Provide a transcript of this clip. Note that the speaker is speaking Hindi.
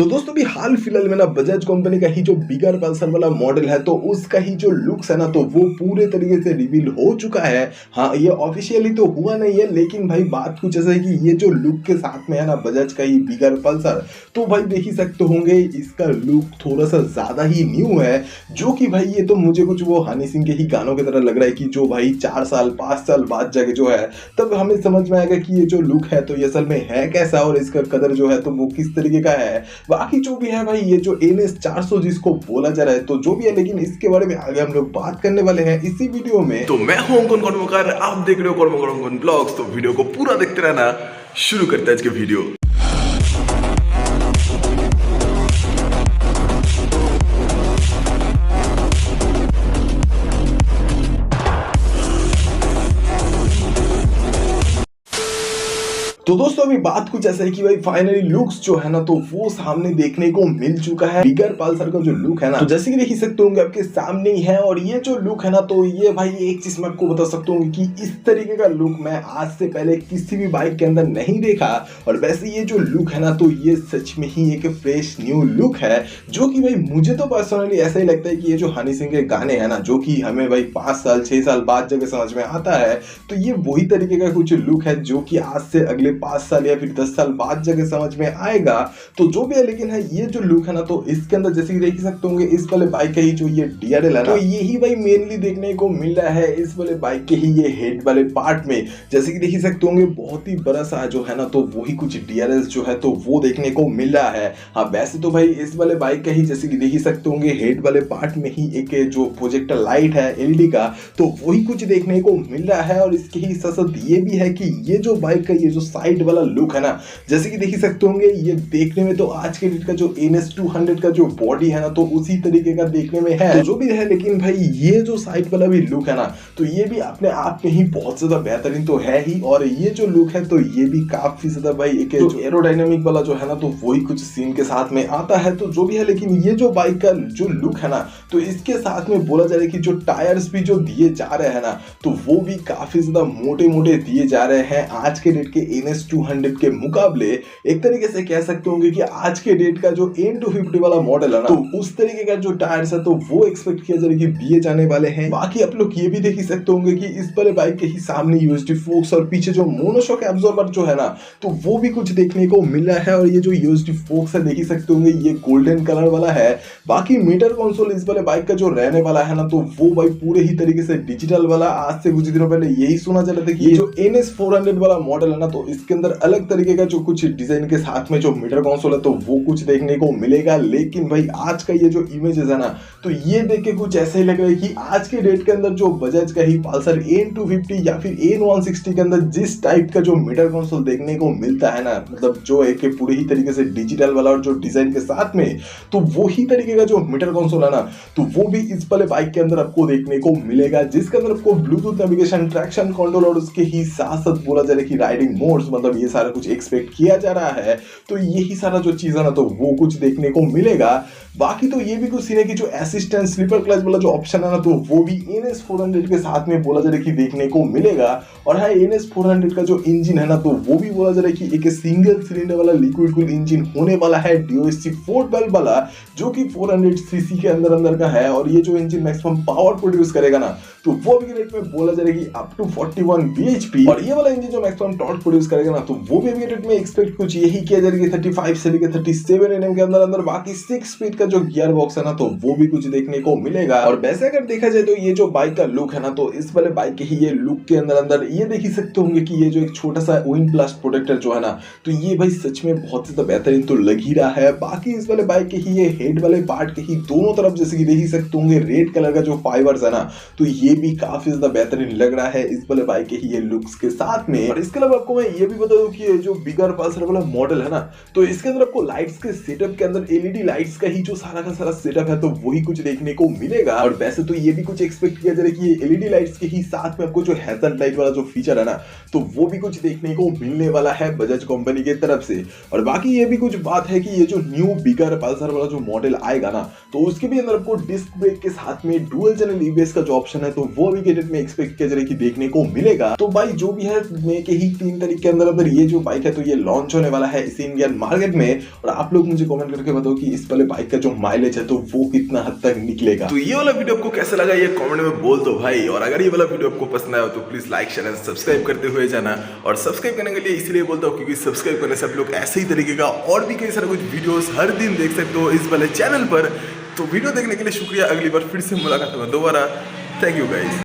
तो दोस्तों भी हाल फिलहाल में ना बजाज कंपनी का ही जो बिगर पल्सर वाला मॉडल है तो उसका ही जो लुक्स है ना तो वो पूरे तरीके से रिवील हो चुका है। हाँ, ये ऑफिशियली तो हुआ नहीं है, लेकिन भाई बात कुछ ऐसा है कि ये जो लुक के साथ में है ना बजाज का ही बिगर पल्सर, तो भाई देख ही सकते होंगे इसका लुक थोड़ा सा ज्यादा ही न्यू है। जो कि भाई ये तो मुझे कुछ वो हनी सिंह के ही गानों की तरह लग रहा है कि जो भाई 4 साल 5 साल बाद जाके जो है तब हमें समझ में आएगा कि ये जो लुक है तो ये असल में है कैसा और इसका कलर जो है तो वो किस तरीके का है। बाकी जो भी है भाई ये जो NS 400 जिसको बोला जा रहा है तो जो भी है, लेकिन इसके बारे में आगे हम लोग बात करने वाले हैं इसी वीडियो में। तो मैं हूं अंकुन कर्मकार, आप देख रहे हो कर्मकर ब्लॉग्स। तो वीडियो को पूरा देखते रहना। शुरू करते हैं आज के वीडियो। तो दोस्तों अभी बात कुछ ऐसा है कि भाई फाइनली लुक्स जो है ना तो वो सामने देखने को मिल चुका है। बिगर पल्सर का जो लुक है ना तो जैसे कि देख ही सकते होंगे आपके सामने ही है, और ये जो लुक है ना तो ये भाई एक चीज मैं आपको बता सकता हूँ कि इस तरीके का लुक मैं आज से पहले किसी भी बाइक के अंदर नहीं देखा। और वैसे ये जो लुक है ना तो ये सच में ही एक फ्रेश न्यू लुक है, जो कि भाई मुझे तो पर्सनली ऐसा ही लगता है कि ये जो हनी सिंह के गाने हैं ना जो कि हमें भाई 5 साल 6 साल बाद जगह समझ में आता है, तो ये वही तरीके का कुछ लुक है जो कि आज से अगले 5 साल या फिर 10 साल बाद जगह समझ में आएगा। तो जो भी है, लेकिन है ये जो लुक है ना तो इसके अंदर जैसे कि देख सकते होंगे इस वाले बाइक का ही जो ये DRL है ना तो यही भाई मेनली देखने को मिल रहा है इस वाले बाइक के ही ये हेड वाले पार्ट में। जैसे कि देख ही सकते होंगे बहुत ही बड़ा सा जो है ना तो वही कुछ DRL जो है तो वो देखने को मिल रहा है। हाँ, वैसे तो भाई इस वाले बाइक का ही जैसे कि देख ही सकते होंगे हेड वाले पार्ट में ही एक जो प्रोजेक्टर लाइट है LED का तो वही कुछ देखने को मिल रहा है। और इसके ही साथ साथ ये भी है कि ये जो बाइक का ये जो साइड वाला लुक है ना जैसे कि देख ही सकते होंगे ये देखने में तो आज के डेट का जो NS 200 का जो बॉडी है ना तो उसी तरीके का देखने में है तो जो भी है, लेकिन भाई ये जो साइड वाला भी लुक है ना तो ये भी अपने आप में ही बहुत ज्यादा बेहतरीन तो है ही। और ये जो लुक है तो ये भी काफी ज्यादा भाई एक जो एरोडायनेमिक वाला जो है ना तो वही कुछ सीन के साथ में आता है तो जो भी है, लेकिन ये जो बाइक का जो लुक है ना तो इसके साथ में बोला जा रहा है कि जो टायर्स भी जो दिए जा रहे हैं ना तो वो भी काफी ज्यादा मोटे मोटे दिए जा रहे हैं आज के डेट के NS 200 के मुकाबले। एक तरीके से कह सकते होंगे कि आज के डेट का जो N250 वाला मॉडल है ना तो उस तरीके का जो टायर्स है तो वो एक्सपेक्ट किया जा रहा है कि दिए जाने वाले हैं। बाकी आप लोग ये भी देख ही सकते होंगे कि इस वाले बाइक के ही सामने यूएसडी फोक्स और पीछे जो मोनोशॉक एब्जॉर्बर जो है ना तो वो भी कुछ देखने को मिल रहा है। और ये जो यूएसडी फोक्स है देख ही सकते होंगे ये गोल्डन कलर वाला है। बाकी मीटर कंसोल इस वाले बाइक का जो रहने वाला है ना तो वो भाई पूरे ही तरीके से डिजिटल वाला। आज से कुछ दिनों पहले यही सुना जा रहा था कि ये जो NS 400 वाला मॉडल है ना तो इसके अंदर अलग तरीके का जो कुछ डिजाइन के साथ में जो मीटर कंसोल है तो वो कुछ देखने को मिलेगा। लेकिन भाई आज का ये जो इमेजेस है ना तो ये देख के कुछ ऐसे ही लग रहा है कि आज के डेट के अंदर जो बजाज का ही पल्सर N250 या फिर N160 के अंदर जिस टाइप का जो मीटर कंसोल देखने को मिलता है ना, मतलब जो एक पूरी ही तरीके से डिजिटल वाला और जो डिजाइन के साथ में तो वो ही तरीके का जो मीटर कंसोल है ना तो वो भी इस वाले बाइक के अंदर आपको देखने को मिलेगा, जिसके अंदर आपको ब्लूटूथ नेविगेशन, ट्रैक्शन कंट्रोल और उसके ही साथ साथ बोला जा रहा है कि राइडिंग मोड्स, मतलब ये सारा कुछ एक्सपेक्ट किया जा रहा है। तो यही सारा जो चीज है ना तो वो कुछ देखने को मिलेगा। बाकी तो ये भी कुछ सीन है कि जो असिस्टेंट स्लीपर क्लच वाला जो ऑप्शन है ना तो वो भी NS 400 के साथ में बोला जा रहा है कि देखने को मिलेगा। और हाँ, NS 400 का जो इंजन है ना तो वो भी बोला जा रहा है कि एक सिंगल सिलेंडर वाला लिक्विड कूल इंजन होने वाला है DOSC 412 वाला, जो कि 400 सीसी के अंदर का है। और ये जो इंजन मैक्सिमम पावर प्रोड्यूस करेगा ना तो वो भी रेट में बोला जा रहा है कि अप टू 41 bhp। और ये वाला इंजन जो मैक्सिमम टॉर्क प्रोड्यूस करेगा ना तो वो भी रेट में एक्सपेक्ट कुछ यही किया जा रहा है 35 से लेकर 37 Nm के अंदर। बाकी 6 स्पीड का जो गियर बॉक्स है ना तो वो भी कुछ देखने को मिलेगा। और वैसे अगर देखा जाए तो ये जो बाइक का लुक है ना तो इस वाले बाइक के ही ये लुक के अंदर ये देख ही सकते होंगे कि ये जो एक छोटा सा विंड ब्लास्ट प्रोटेक्टर जो है ना तो ये भाई सच में बहुत ज्यादा बेहतरीन तो लग ही रहा है। बाकी इस वाले बाइक के ही ये हेड वाले पार्ट के ही दोनों तरफ जैसे कि देख ही सकते होंगे रेड कलर का जो फाइबर्स है ना तो ये भी काफी ज्यादा बेहतरीन लग रहा है इस वाले बाइक के ही ये लुक्स के साथ में। और इसके अलावा आपको मैं ये भी बता दूं कि ये जो बिगर पल्सर वाला मॉडल है ना तो इसके अंदर आपको लाइट्स के सेटअप के अंदर LED लाइट्स का ही जो सारा का सारा सेटअप है तो वही कुछ देखने को मिलेगा। और वैसे तो ये भी कुछ एक्सपेक्ट किया जा रहा है कि ये LED लाइट्स के ही साथ में आपको जो हैजल लाइट वाला जो फीचर है ना तो वो भी कुछ देखने को मिलने वाला है बजाज कंपनी की तरफ से। और बाकी ये भी कुछ बात है कि ये जो न्यू बिगर पल्सर वाला जो मॉडल आएगा ना तो उसके भी अंदर आपको डिस्क ब्रेक के साथ में डुअल चैनल EBS का जो ऑप्शन है तो वो भी में एक्सपेक्ट किया जा रहा है कि देखने को मिलेगा। तो भाई जो भी है मे के ही 3 तारीख के अंदर ये जो बाइक है तो ये लॉन्च होने वाला है इसी इंडियन मार्केट में। और आप लोग मुझे कमेंट करके बताओ कि इस वाले बाइक का जो माइलेज है तो वो कितना हद तक निकलेगा। तो ये वाला वीडियो आपको कैसा लगा ये कमेंट में बोल दो भाई। और अगर ये वाला वीडियो आपको पसंद आया तो please like share and subscribe करते हुए जाना। और सब्सक्राइब करने के लिए इसलिए बोलता हूँ क्योंकि सब्सक्राइब करने से आप लोग ऐसे ही तरीके का और भी कई सारे कुछ वीडियोस हर दिन देख सकते हो इस वाले चैनल पर। तो वीडियो देखने के लिए शुक्रिया। अगली बार फिर से मुलाकात होगा दोबारा। Thank you guys.